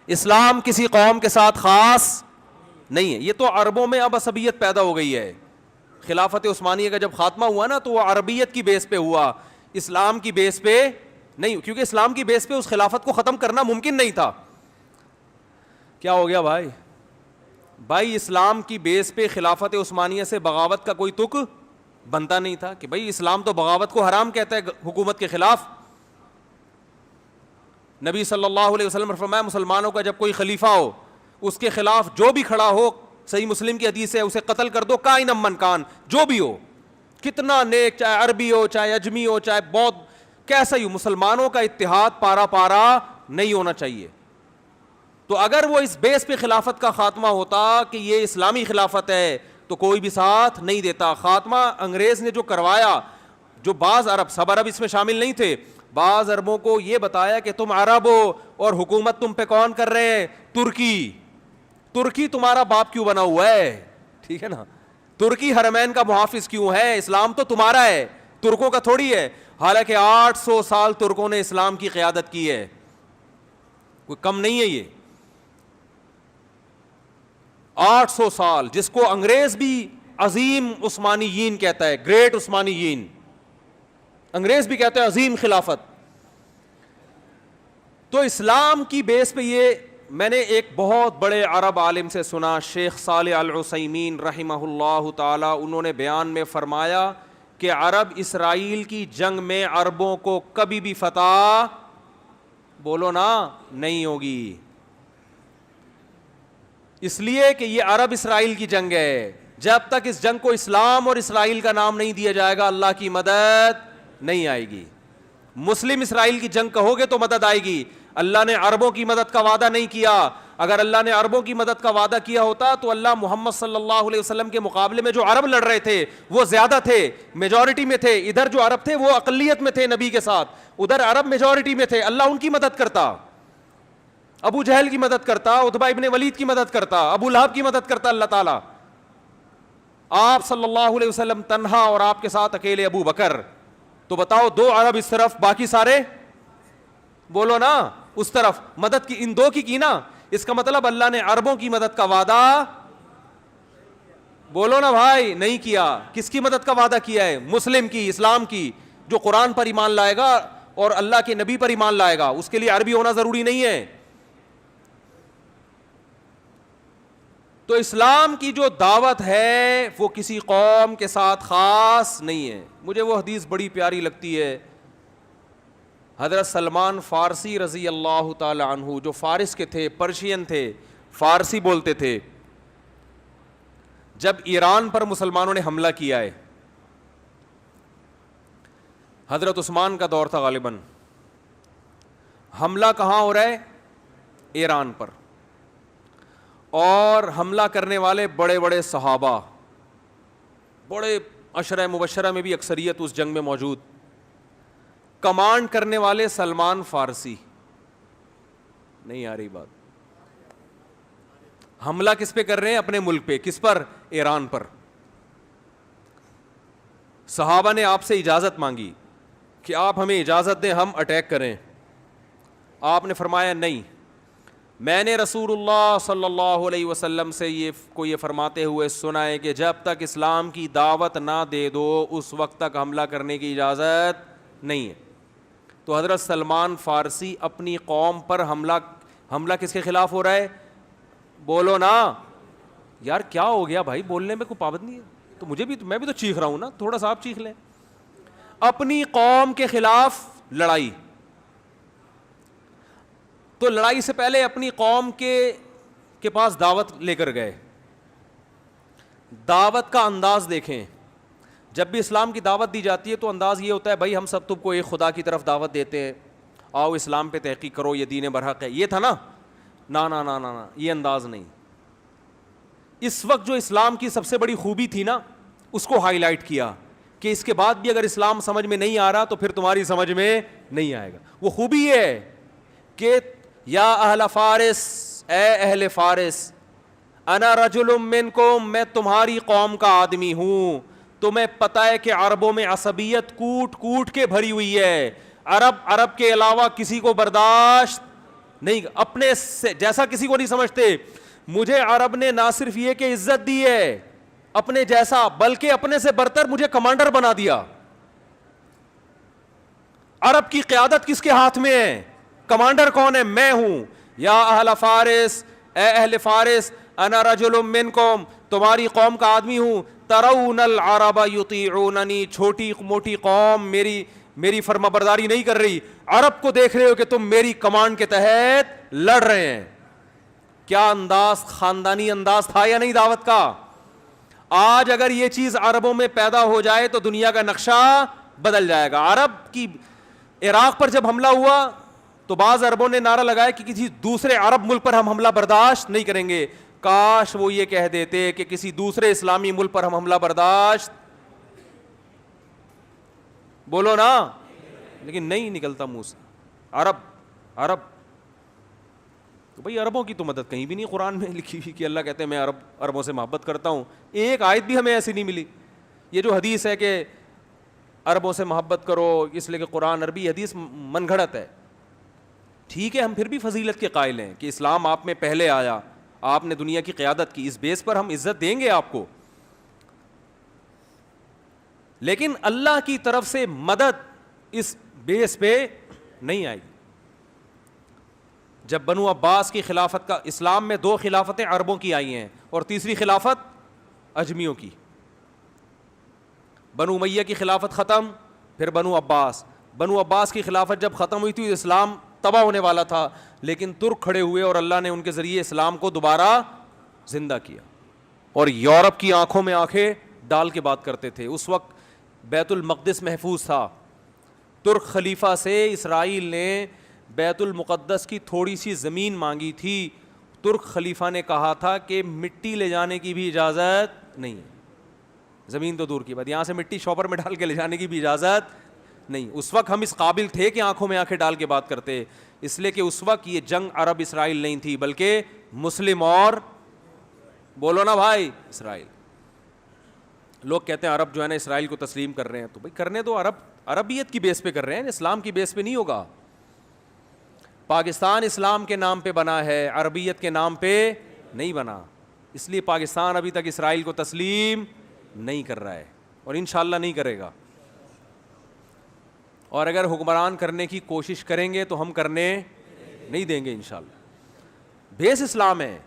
اسلام کسی قوم کے ساتھ خاص نہیں ہے. یہ تو عربوں میں اب عصبیت پیدا ہو گئی ہے. خلافت عثمانیہ کا جب خاتمہ ہوا نا تو وہ عربیت کی بیس پہ ہوا, اسلام کی بیس پہ نہیں, کیونکہ اسلام کی بیس پہ اس خلافت کو ختم کرنا ممکن نہیں تھا. کیا ہو گیا بھائی؟ بھائی اسلام کی بیس پہ خلافت عثمانیہ سے بغاوت کا کوئی تک بنتا نہیں تھا کہ بھائی اسلام تو بغاوت کو حرام کہتا ہے حکومت کے خلاف. نبی صلی اللہ علیہ وسلم نے فرمایا مسلمانوں کا جب کوئی خلیفہ ہو اس کے خلاف جو بھی کھڑا ہو, صحیح مسلم کی حدیث ہے, اسے قتل کر دو کائن من کان, جو بھی ہو, کتنا نیک, چاہے عربی ہو, چاہے اجمی ہو, چاہے بہت کیسا ہی ہو, مسلمانوں کا اتحاد پارا پارا نہیں ہونا چاہیے. تو اگر وہ اس بیس پہ خلافت کا خاتمہ ہوتا کہ یہ اسلامی خلافت ہے تو کوئی بھی ساتھ نہیں دیتا. خاتمہ انگریز نے جو کروایا, جو بعض عرب, سب عرب اس میں شامل نہیں تھے, بعض عربوں کو یہ بتایا کہ تم عرب ہو اور حکومت تم پہ کون کر رہے ہیں؟ ترکی. ترکی تمہارا باپ کیوں بنا ہوا ہے؟ ٹھیک ہے نا, ترکی حرمین کا محافظ کیوں ہے؟ اسلام تو تمہارا ہے, ترکوں کا تھوڑی ہے. حالانکہ 800 سال ترکوں نے اسلام کی قیادت کی ہے, کوئی کم نہیں ہے یہ. 800 سال, جس کو انگریز بھی عظیم عثمانیین کہتا ہے, گریٹ عثمانیین, انگریز بھی کہتے ہیں عظیم خلافت. تو اسلام کی بیس پہ یہ میں نے ایک بہت بڑے عرب عالم سے سنا, شیخ صالح العثیمین رحمہ اللہ تعالی, انہوں نے بیان میں فرمایا کہ عرب اسرائیل کی جنگ میں عربوں کو کبھی بھی فتح, بولو نا, نہیں ہوگی. اس لیے کہ یہ عرب اسرائیل کی جنگ ہے. جب تک اس جنگ کو اسلام اور اسرائیل کا نام نہیں دیا جائے گا اللہ کی مدد نہیں آئے گی. مسلم اسرائیل کی جنگ کہو گے تو مدد آئے گی. اللہ نے عربوں کی مدد کا وعدہ نہیں کیا. اگر اللہ نے عربوں کی مدد کا وعدہ کیا ہوتا تو اللہ محمد صلی اللہ علیہ وسلم کے مقابلے میں جو عرب لڑ رہے تھے وہ زیادہ تھے, میجورٹی میں تھے. ادھر جو عرب تھے وہ اقلیت میں تھے نبی کے ساتھ, ادھر عرب میجورٹی میں تھے. اللہ ان کی مدد کرتا, ابو جہل کی مدد کرتا, عتبہ ابن ولید کی مدد کرتا, ابو لہب کی مدد کرتا اللہ تعالیٰ. آپ صلی اللہ علیہ وسلم تنہا اور آپ کے ساتھ اکیلے ابو بکر. تو بتاؤ, 2 عرب اس طرف, باقی سارے بولو نا اس طرف. مدد کی ان 2 کی نا. اس کا مطلب اللہ نے عربوں کی مدد کا وعدہ, بولو نا بھائی, نہیں کیا. کس کی مدد کا وعدہ کیا ہے؟ مسلم کی, اسلام کی, جو قرآن پر ایمان لائے گا اور اللہ کے نبی پر ایمان لائے گا. اس کے لیے عربی ہونا ضروری نہیں ہے. تو اسلام کی جو دعوت ہے وہ کسی قوم کے ساتھ خاص نہیں ہے. مجھے وہ حدیث بڑی پیاری لگتی ہے, حضرت سلمان فارسی رضی اللہ تعالی عنہ, جو فارس کے تھے, پرشین تھے, فارسی بولتے تھے. جب ایران پر مسلمانوں نے حملہ کیا ہے, حضرت عثمان کا دور تھا غالباً, حملہ کہاں ہو رہا ہے؟ ایران پر. اور حملہ کرنے والے بڑے بڑے صحابہ, بڑے عشرہ مبشرہ میں بھی اکثریت اس جنگ میں موجود. کمانڈ کرنے والے سلمان فارسی. نہیں آ رہی بات؟ حملہ کس پہ کر رہے ہیں؟ اپنے ملک پہ. کس پر؟ ایران پر. صحابہ نے آپ سے اجازت مانگی کہ آپ ہمیں اجازت دیں ہم اٹیک کریں. آپ نے فرمایا نہیں, میں نے رسول اللہ صلی اللہ علیہ وسلم سے یہ فرماتے ہوئے سنا ہے کہ جب تک اسلام کی دعوت نہ دے دو اس وقت تک حملہ کرنے کی اجازت نہیں ہے. تو حضرت سلمان فارسی اپنی قوم پر حملہ کس کے خلاف ہو رہا ہے؟ بولو نا یار, کیا ہو گیا بھائی, بولنے میں کوئی پابندی ہے؟ تو میں بھی تو چیخ رہا ہوں نا, تھوڑا سا آپ چیخ لیں. اپنی قوم کے خلاف لڑائی. تو لڑائی سے پہلے اپنی قوم کے پاس دعوت لے کر گئے. دعوت کا انداز دیکھیں. جب بھی اسلام کی دعوت دی جاتی ہے تو انداز یہ ہوتا ہے بھائی ہم سب تم کو ایک خدا کی طرف دعوت دیتے ہیں, آؤ اسلام پہ تحقیق کرو, یہ دین برحق ہے. یہ تھا نا؟ نا نا نا نا, یہ انداز نہیں. اس وقت جو اسلام کی سب سے بڑی خوبی تھی نا اس کو ہائی لائٹ کیا کہ اس کے بعد بھی اگر اسلام سمجھ میں نہیں آ رہا تو پھر تمہاری سمجھ میں نہیں آئے گا. وہ خوبی یہ ہے کہ یا اہل فارس, اے اہل فارس, انا رجل منکم, میں تمہاری قوم کا آدمی ہوں. تمہیں پتہ ہے کہ عربوں میں عصبیت کوٹ کوٹ کے بھری ہوئی ہے. عرب کے علاوہ کسی کو برداشت نہیں, اپنے سے جیسا کسی کو نہیں سمجھتے. مجھے عرب نے نہ صرف یہ کہ عزت دی ہے اپنے جیسا, بلکہ اپنے سے برتر مجھے کمانڈر بنا دیا. عرب کی قیادت کس کے ہاتھ میں ہے؟ کمانڈر کون ہے؟ میں ہوں. یا اہل فارس, اے اہل فارس, انا رجل منکم, تمہاری قوم کا آدمی ہوں. ترون العرب یطیعوننی, چھوٹی موٹی قوم میری فرما برداری نہیں کر رہی, عرب کو دیکھ رہے ہو کہ تم میری کمانڈ کے تحت لڑ رہے ہیں. کیا انداز, خاندانی انداز تھا یا نہیں دعوت کا؟ آج اگر یہ چیز عربوں میں پیدا ہو جائے تو دنیا کا نقشہ بدل جائے گا. عرب کی عراق پر جب حملہ ہوا تو بعض عربوں نے نعرہ لگایا کہ کسی دوسرے عرب ملک پر ہم حملہ برداشت نہیں کریں گے. کاش وہ یہ کہہ دیتے کہ کسی دوسرے اسلامی ملک پر ہم حملہ برداشت, بولو نا, لیکن نہیں نکلتا منہ سے. عرب تو بھئی عربوں کی تو مدد کہیں بھی نہیں قرآن میں لکھی ہوئی کہ اللہ کہتے ہیں میں عربوں سے محبت کرتا ہوں. ایک آیت بھی ہمیں ایسی نہیں ملی. یہ جو حدیث ہے کہ عربوں سے محبت کرو اس لیے کہ قرآن عربی, حدیث من گھڑت ہے. ٹھیک ہے, ہم پھر بھی فضیلت کے قائل ہیں کہ اسلام آپ میں پہلے آیا, آپ نے دنیا کی قیادت کی, اس بیس پر ہم عزت دیں گے آپ کو. لیکن اللہ کی طرف سے مدد اس بیس پہ نہیں آئی. جب بنو عباس کی خلافت کا, اسلام میں 2 خلافتیں عربوں کی آئی ہیں اور تیسری خلافت اجمیوں کی. بنو امیہ کی خلافت ختم, پھر بنو عباس کی خلافت جب ختم ہوئی تھی اسلام تباہ ہونے والا تھا, لیکن ترک کھڑے ہوئے اور اللہ نے ان کے ذریعے اسلام کو دوبارہ زندہ کیا. اور یورپ کی آنکھوں میں آنکھیں ڈال کے بات کرتے تھے. اس وقت بیت المقدس محفوظ تھا. ترک خلیفہ سے اسرائیل نے بیت المقدس کی تھوڑی سی زمین مانگی تھی. ترک خلیفہ نے کہا تھا کہ مٹی لے جانے کی بھی اجازت نہیں ہے, زمین تو دور کی بات, یہاں سے مٹی شاپر میں ڈال کے لے جانے کی بھی اجازت نہیں. اس وقت ہم اس قابل تھے کہ آنکھوں میں آنکھیں ڈال کے بات کرتے, اس لیے کہ اس وقت یہ جنگ عرب اسرائیل نہیں تھی بلکہ مسلم اور, بولو نا بھائی, اسرائیل. لوگ کہتے ہیں عرب جو ہے نا اسرائیل کو تسلیم کر رہے ہیں, تو بھائی کرنے دو. عربیت کی بیس پہ کر رہے ہیں, اسلام کی بیس پہ نہیں ہوگا. پاکستان اسلام کے نام پہ بنا ہے, عربیت کے نام پہ نہیں بنا. اس لیے پاکستان ابھی تک اسرائیل کو تسلیم نہیں کر رہا ہے اور انشاءاللہ نہیں کرے گا. اور اگر حکمران کرنے کی کوشش کریں گے تو ہم کرنے نہیں دیں گے انشاءاللہ. بیس اسلام ہے.